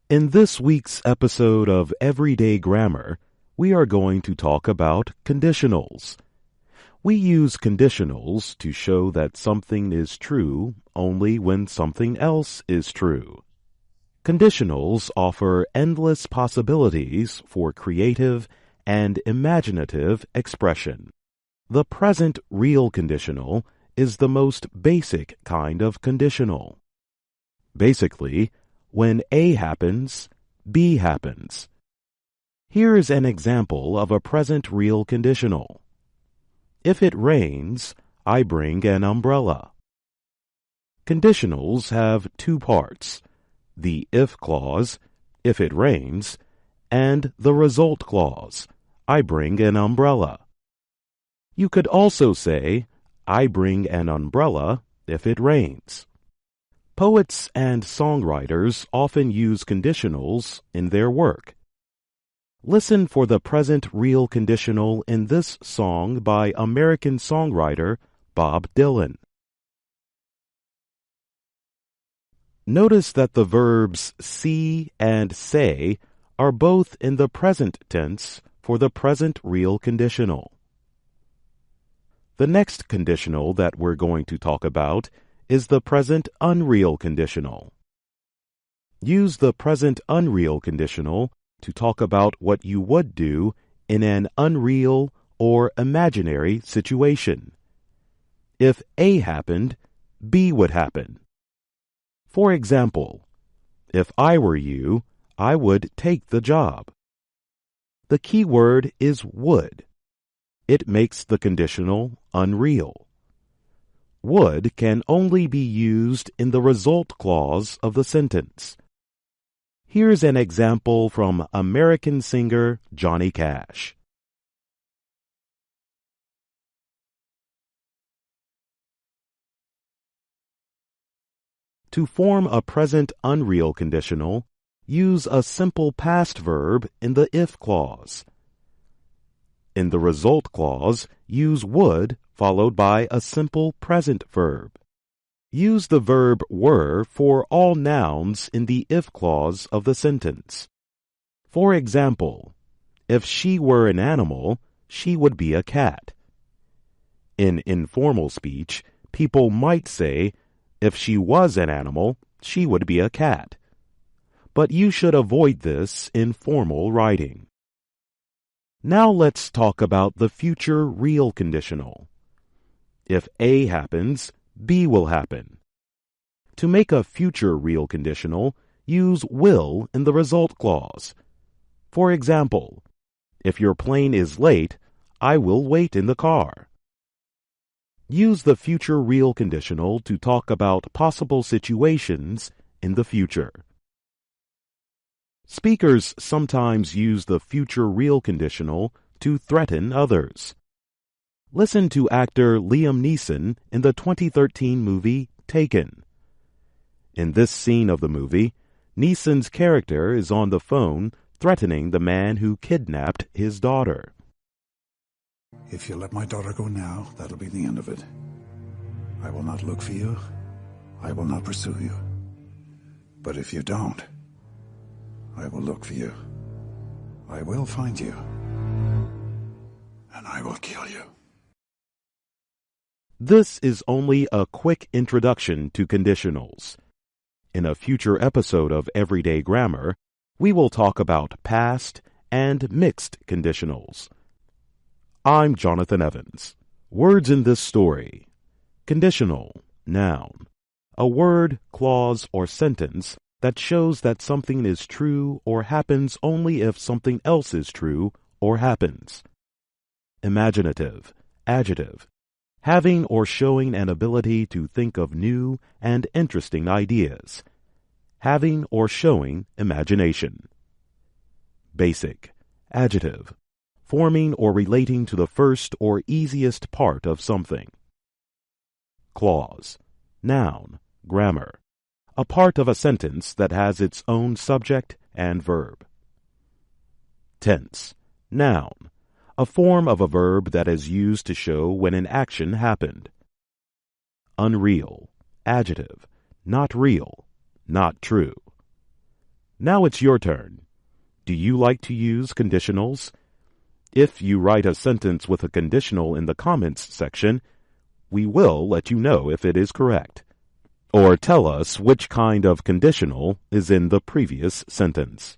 In this week's episode of Everyday Grammar, we are going to talk about conditionals. We use conditionals to show that something is true only when something else is true. Conditionals offer endless possibilities for creative and imaginative expression. The present real conditional is the most basic kind of conditional. Basically, when A happens, B happens. Here's an example of a present real conditional. If it rains, I bring an umbrella. Conditionals have two parts, the if clause, if it rains, and the result clause, I bring an umbrella. You could also say, I bring an umbrella if it rains. Poets and songwriters often use conditionals in their work. Listen for the present real conditional in this song by American songwriter Bob Dylan. Notice that the verbs see and say are both in the present tense for the present real conditional. The next conditional that we're going to talk about is the present unreal conditional. Use the present unreal conditional to talk about what you would do in an unreal or imaginary situation. If A happened, B would happen. For example, if I were you, I would take the job. The key word is would. It makes the conditional unreal. Would can only be used in the result clause of the sentence. Here's an example from American singer Johnny Cash. To form a present unreal conditional, use a simple past verb in the if clause. In the result clause, use would followed by a simple present verb. Use the verb were for all nouns in the if clause of the sentence. For example, if she were an animal, she would be a cat. In informal speech, people might say, if she was an animal, she would be a cat. But you should avoid this in formal writing. Now let's talk about the future real conditional. If A happens, B will happen. To make a future real conditional, use will in the result clause. For example, if your plane is late, I will wait in the car. Use the future real conditional to talk about possible situations in the future. Speakers sometimes use the future real conditional to threaten others. Listen to actor Liam Neeson in the 2013 movie Taken. In this scene of the movie, Neeson's character is on the phone threatening the man who kidnapped his daughter. If you let my daughter go now, that'll be the end of it. I will not look for you. I will not pursue you. But if you don't, I will look for you. I will find you. And I will kill you. This is only a quick introduction to conditionals. In a future episode of Everyday Grammar, we will talk about past and mixed conditionals. I'm Jonathan Evans. Words in this story. Conditional, noun. A word, clause, or sentence that shows that something is true or happens only if something else is true or happens. Imaginative, adjective. Having or showing an ability to think of new and interesting ideas. Having or showing imagination. Basic, adjective. Forming or relating to the first or easiest part of something. Clause, noun, grammar. A part of a sentence that has its own subject and verb. Tense, noun. A form of a verb that is used to show when an action happened. Unreal, adjective, not real, not true. Now it's your turn. Do you like to use conditionals? If you write a sentence with a conditional in the comments section, we will let you know if it is correct. Or tell us which kind of conditional is in the previous sentence.